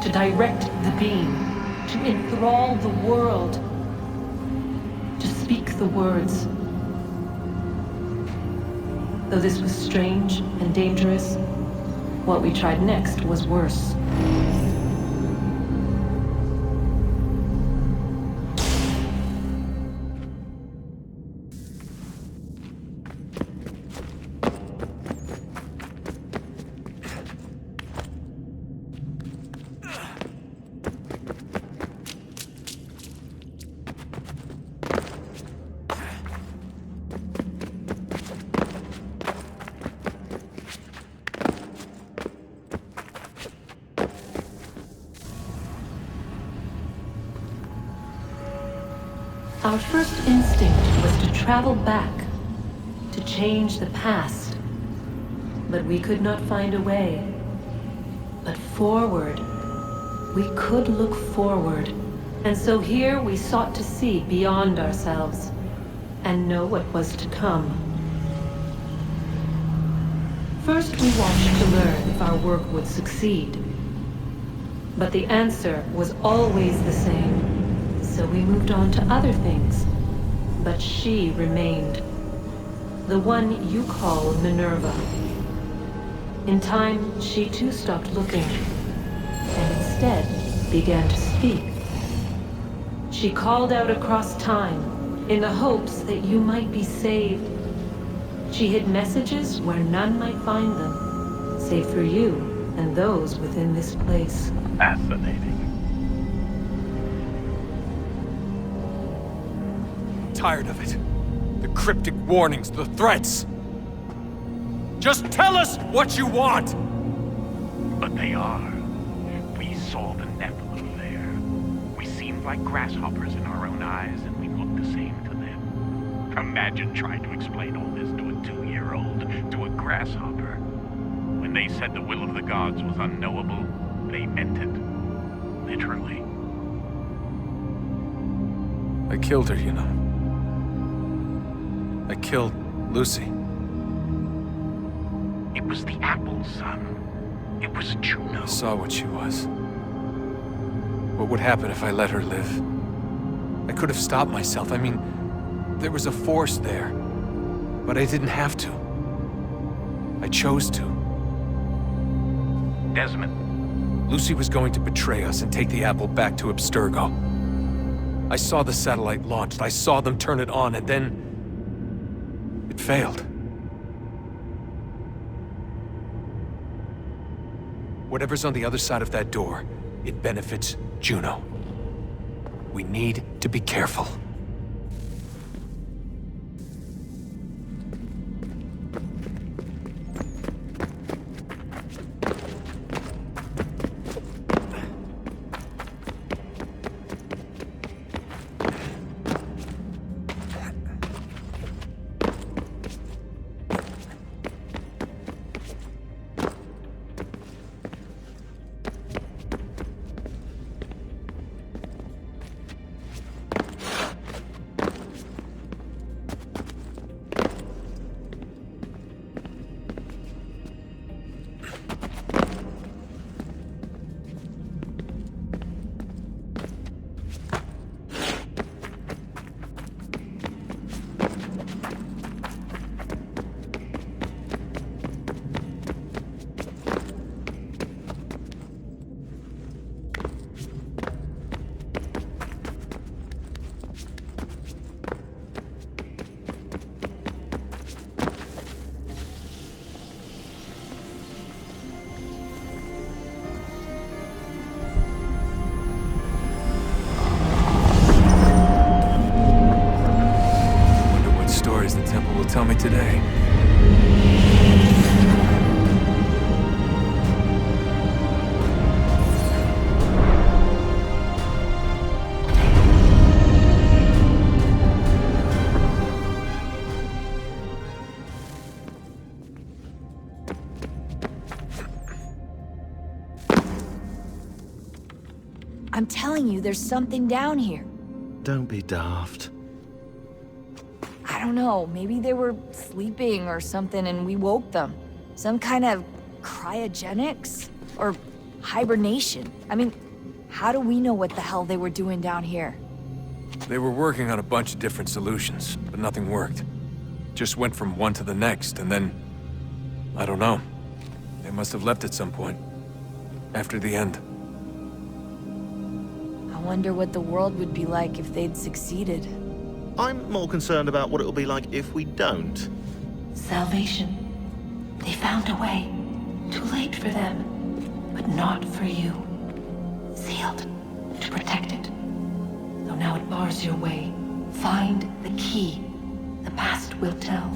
to direct the beam, to enthrall the world, to speak the words. Though this was strange and dangerous, what we tried next was worse. Our first instinct was to travel back, to change the past. But we could not find a way. But forward, we could look forward. And so here we sought to see beyond ourselves and know what was to come. First, we watched to learn if our work would succeed. But the answer was always the same. So we moved on to other things. But she remained. The one you call Minerva. In time, she too stopped looking, and instead began to speak. She called out across time, in the hopes that you might be saved. She hid messages where none might find them, save for you and those within this place. Fascinating. Tired of it. The cryptic warnings, the threats. Just tell us what you want! But they are. We saw the Nephilim there. We seemed like grasshoppers in our own eyes, and we looked the same to them. Imagine trying to explain all this to a 2-year-old, to a grasshopper. When they said the will of the gods was unknowable, they meant it. Literally. I killed her, you know. I killed Lucy. It was the apple, son. It was Juno. I saw what she was. What would happen if I let her live? I could have stopped myself. I mean, there was a force there. But I didn't have to. I chose to. Desmond. Lucy was going to betray us and take the apple back to Abstergo. I saw the satellite launched. I saw them turn it on, and then it failed. Whatever's on the other side of that door, it benefits Juno. We need to be careful. Tell me today. I'm telling you, there's something down here. Don't be daft. I don't know, maybe they were sleeping or something and we woke them. Some kind of cryogenics? Or Hibernation? I mean, how do we know what the hell they were doing down here? They were working on a bunch of different solutions, but nothing worked. Just went from one to the next, and then... I don't know. They must have left at some point. After the end. I wonder what the world would be like if they'd succeeded. I'm more concerned about what it'll be like if we don't. Salvation. They found a way. Too late for them, but not for you. Sealed to protect it. Though now it bars your way. Find the key. The past will tell.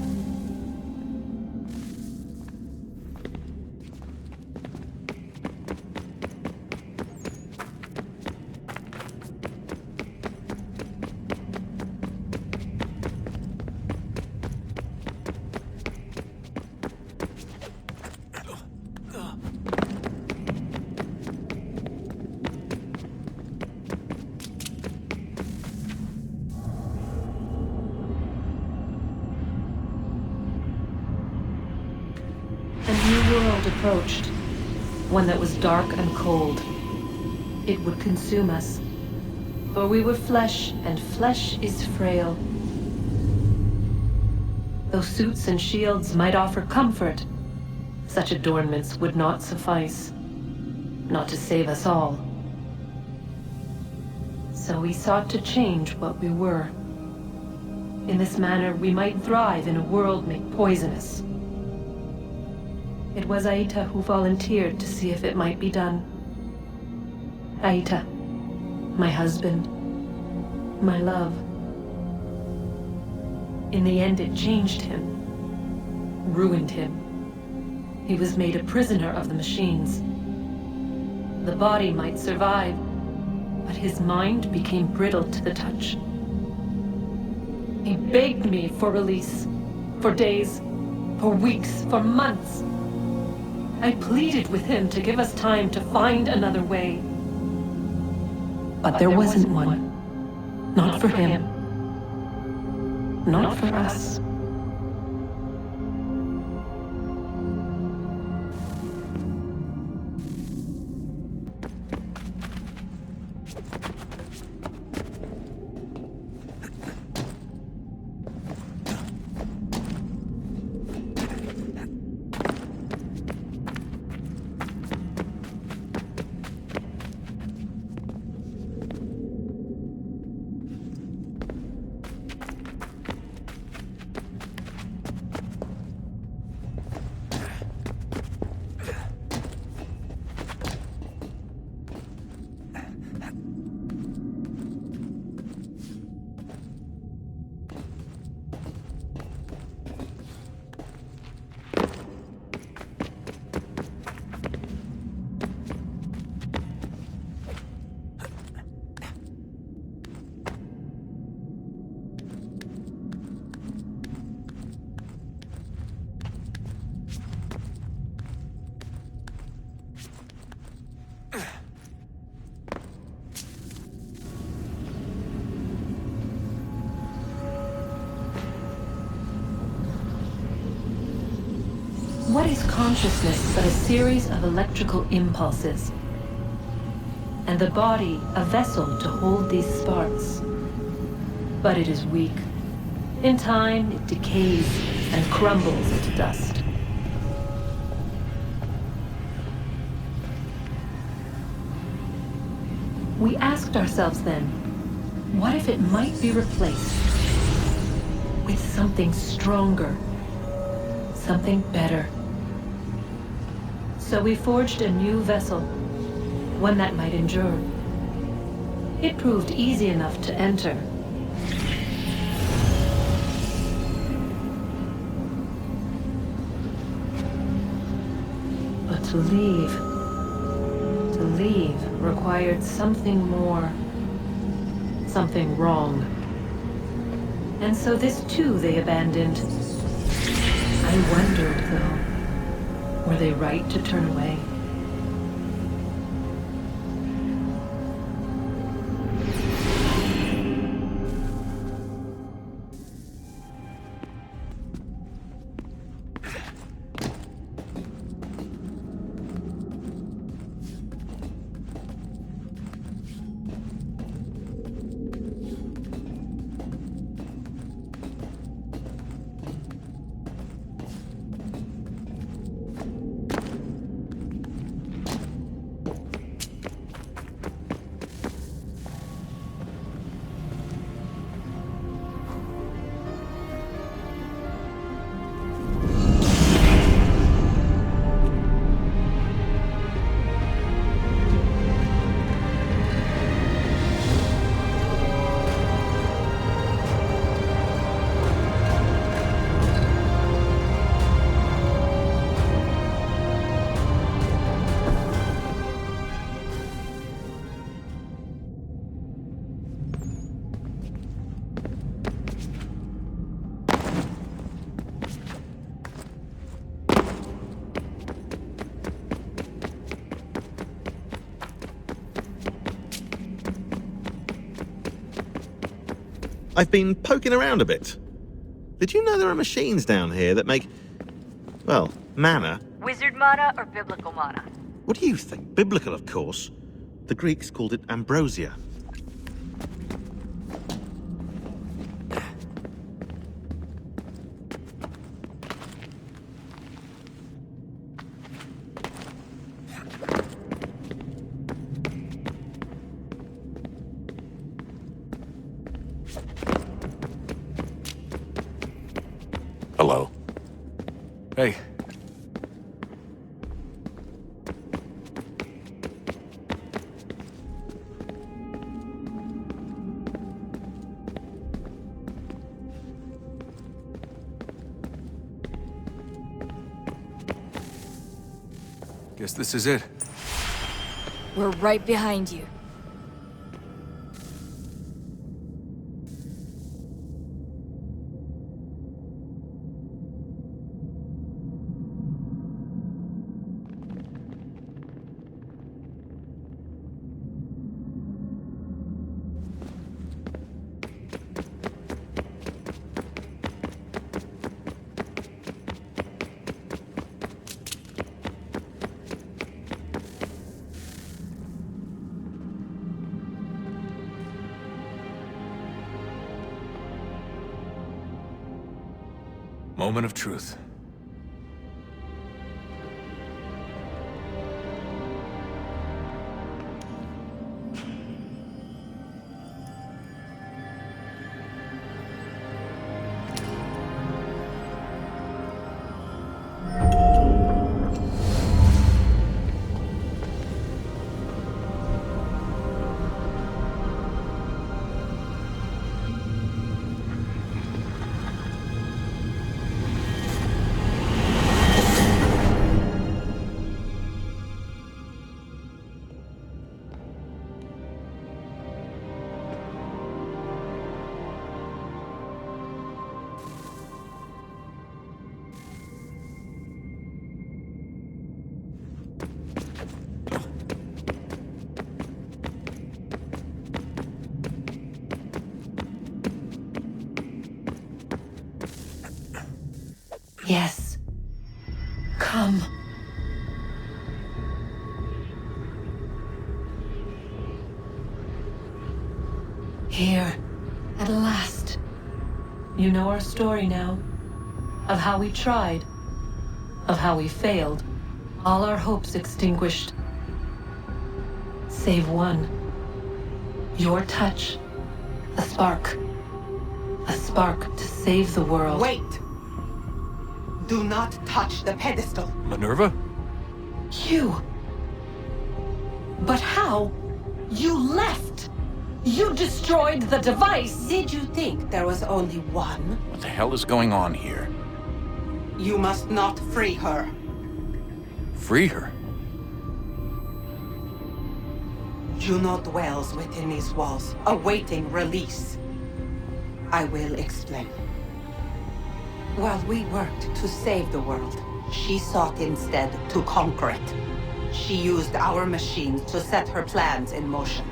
Approached, one that was dark and cold. It would consume us, for we were flesh, and flesh is frail. Though suits and shields might offer comfort, such adornments would not suffice, not to save us all. So we sought to change what we were. In this manner, we might thrive in a world made poisonous. It was Aita who volunteered to see if it might be done. Aita, my husband, my love. In the end, it changed him, ruined him. He was made a prisoner of the machines. The body might survive, but his mind became brittle to the touch. He begged me for release, for days, for weeks, for months. I pleaded with him to give us time to find another way. But there wasn't one. Not for him. Not for us. What is consciousness but a series of electrical impulses? And the body a vessel to hold these sparks. But it is weak. In time, it decays and crumbles into dust. We asked ourselves then, what if it might be replaced with something stronger, something better? So we forged a new vessel, one that might endure. It proved easy enough to enter. But to leave required something more, something wrong. And so this too they abandoned. I wondered, though, were they right to turn away? I've been poking around a bit. Did you know there are machines down here that make, well, mana? Wizard mana or biblical mana? What do you think? Biblical, of course. The Greeks called it ambrosia. Hello. Hey. Guess this is it. We're right behind you. Moment of truth. Yes. Come. Here. At last. You know our story now. Of how we tried. Of how we failed. All our hopes extinguished. Save one. Your touch. A spark. A spark to save the world. Wait! Do not touch the pedestal. Minerva? You. But how? You left. You destroyed the device. Did you think there was only one? What the hell is going on here? You must not free her. Free her? Juno dwells within these walls, awaiting release. I will explain. While we worked to save the world, she sought instead to conquer it. She used our machines to set her plans in motion.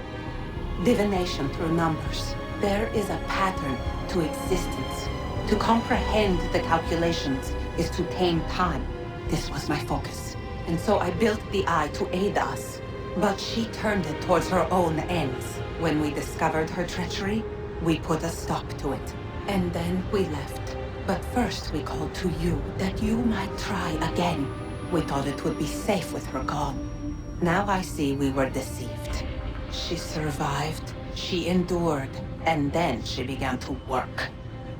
Divination through numbers. There is a pattern to existence. To comprehend the calculations is to tame time. This was my focus. And so I built the Eye to aid us. But she turned it towards her own ends. When we discovered her treachery, we put a stop to it. And then we left. But first we called to you, that you might try again. We thought it would be safe with her gone. Now I see we were deceived. She survived, she endured, and then she began to work.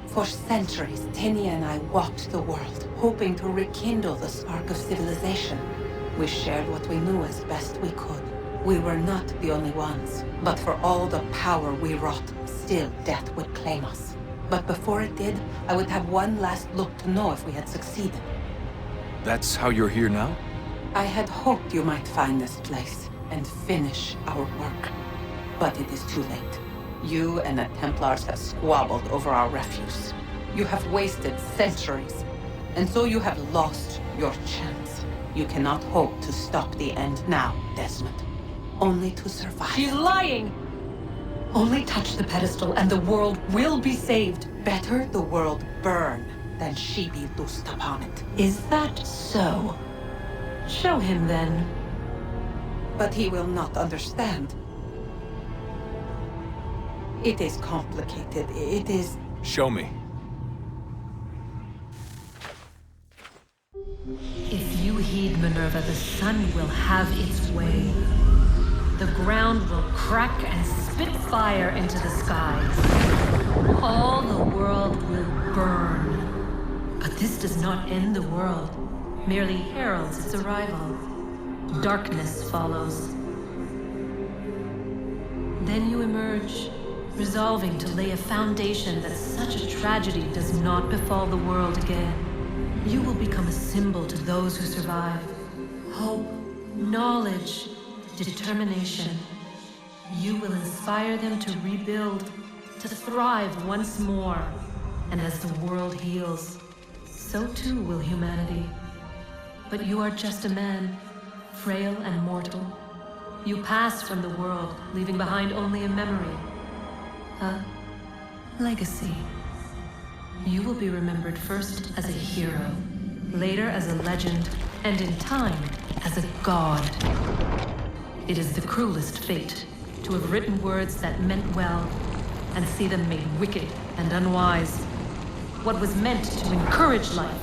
For centuries, Tinia and I walked the world, hoping to rekindle the spark of civilization. We shared what we knew as best we could. We were not the only ones, but for all the power we wrought, still death would claim us. But before it did, I would have one last look to know if we had succeeded. That's how you're here now? I had hoped you might find this place and finish our work. But it is too late. You and the Templars have squabbled over our refuse. You have wasted centuries, and so you have lost your chance. You cannot hope to stop the end now, Desmond. Only to survive. She's lying! Only touch the pedestal and the world will be saved. Better the world burn than she be loosed upon it. Is that so? Show him then. But he will not understand. It is complicated. It is... Show me. If you heed Minerva, the sun will have its way. The ground will crack and spit fire into the skies. All the world will burn. But this does not end the world, merely heralds its arrival. Darkness follows. Then you emerge, resolving to lay a foundation that such a tragedy does not befall the world again. You will become a symbol to those who survive. Hope, knowledge, determination. You will inspire them to rebuild, to thrive once more. And as the world heals, so too will humanity. But you are just a man, frail and mortal. You pass from the world, leaving behind only a memory. A legacy. You will be remembered first as a hero, later as a legend, and in time, as a god. It is the cruelest fate to have written words that meant well, and see them made wicked and unwise. What was meant to encourage life,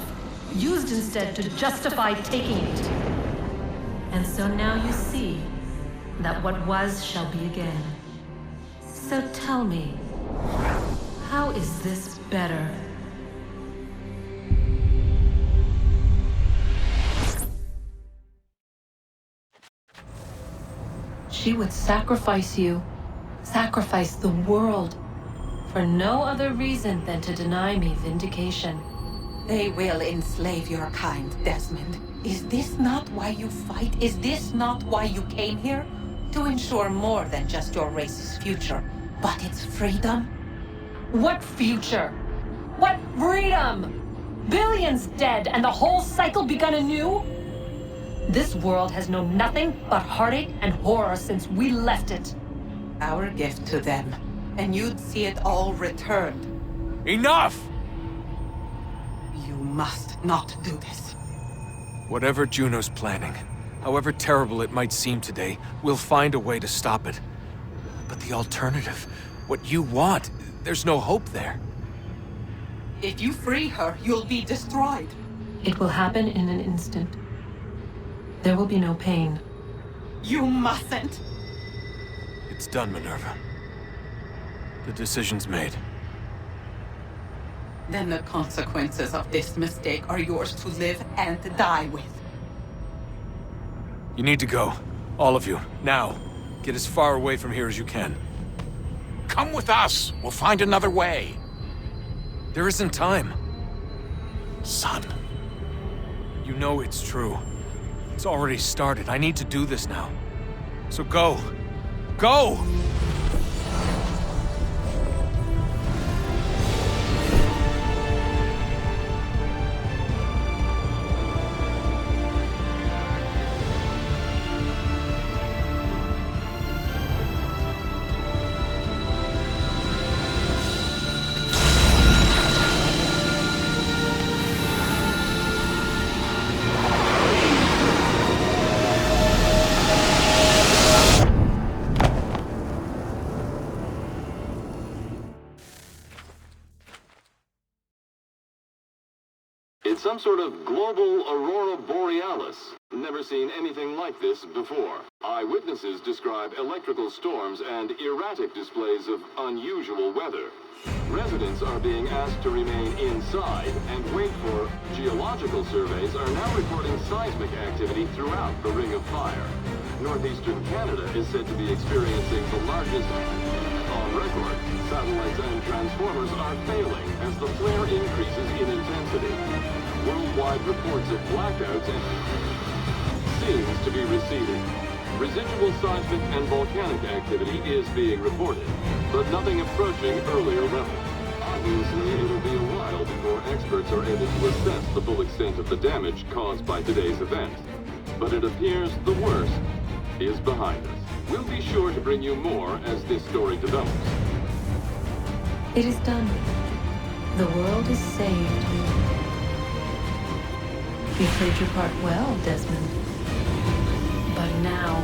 used instead to justify taking it. And so now you see that what was shall be again. So tell me, how is this better? She would sacrifice you, sacrifice the world, for no other reason than to deny me vindication. They will enslave your kind, Desmond. Is this not why you fight? Is this not why you came here? To ensure more than just your race's future, but its freedom? What future? What freedom? Billions dead and the whole cycle begun anew? This world has known nothing but heartache and horror since we left it. Our gift to them, and you'd see it all returned. Enough! You must not do this. Whatever Juno's planning, however terrible it might seem today, we'll find a way to stop it. But the alternative, what you want, there's no hope there. If you free her, you'll be destroyed. It will happen in an instant. There will be no pain. You mustn't. It's done, Minerva. The decision's made. Then the consequences of this mistake are yours to live and die with. You need to go. All of you. Now. Get as far away from here as you can. Come with us. We'll find another way. There isn't time. Son. You know it's true. It's already started. I need to do this now. So go. Go! It's some sort of global aurora borealis. Never seen anything like this before. Eyewitnesses describe electrical storms and erratic displays of unusual weather. Residents are being asked to remain inside and wait for geological surveys are now reporting seismic activity throughout the Ring of Fire. Northeastern Canada is said to be experiencing the largest on record. Satellites and transformers are failing as the flare increases in intensity. Worldwide reports of blackouts seems to be receding. Residual seismic and volcanic activity is being reported, but nothing approaching earlier levels. Obviously, it'll be a while before experts are able to assess the full extent of the damage caused by today's event. But it appears the worst is behind us. We'll be sure to bring you more as this story develops. It is done. The world is saved. You played your part well, Desmond. But now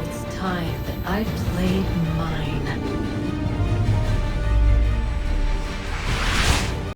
it's time that I played mine.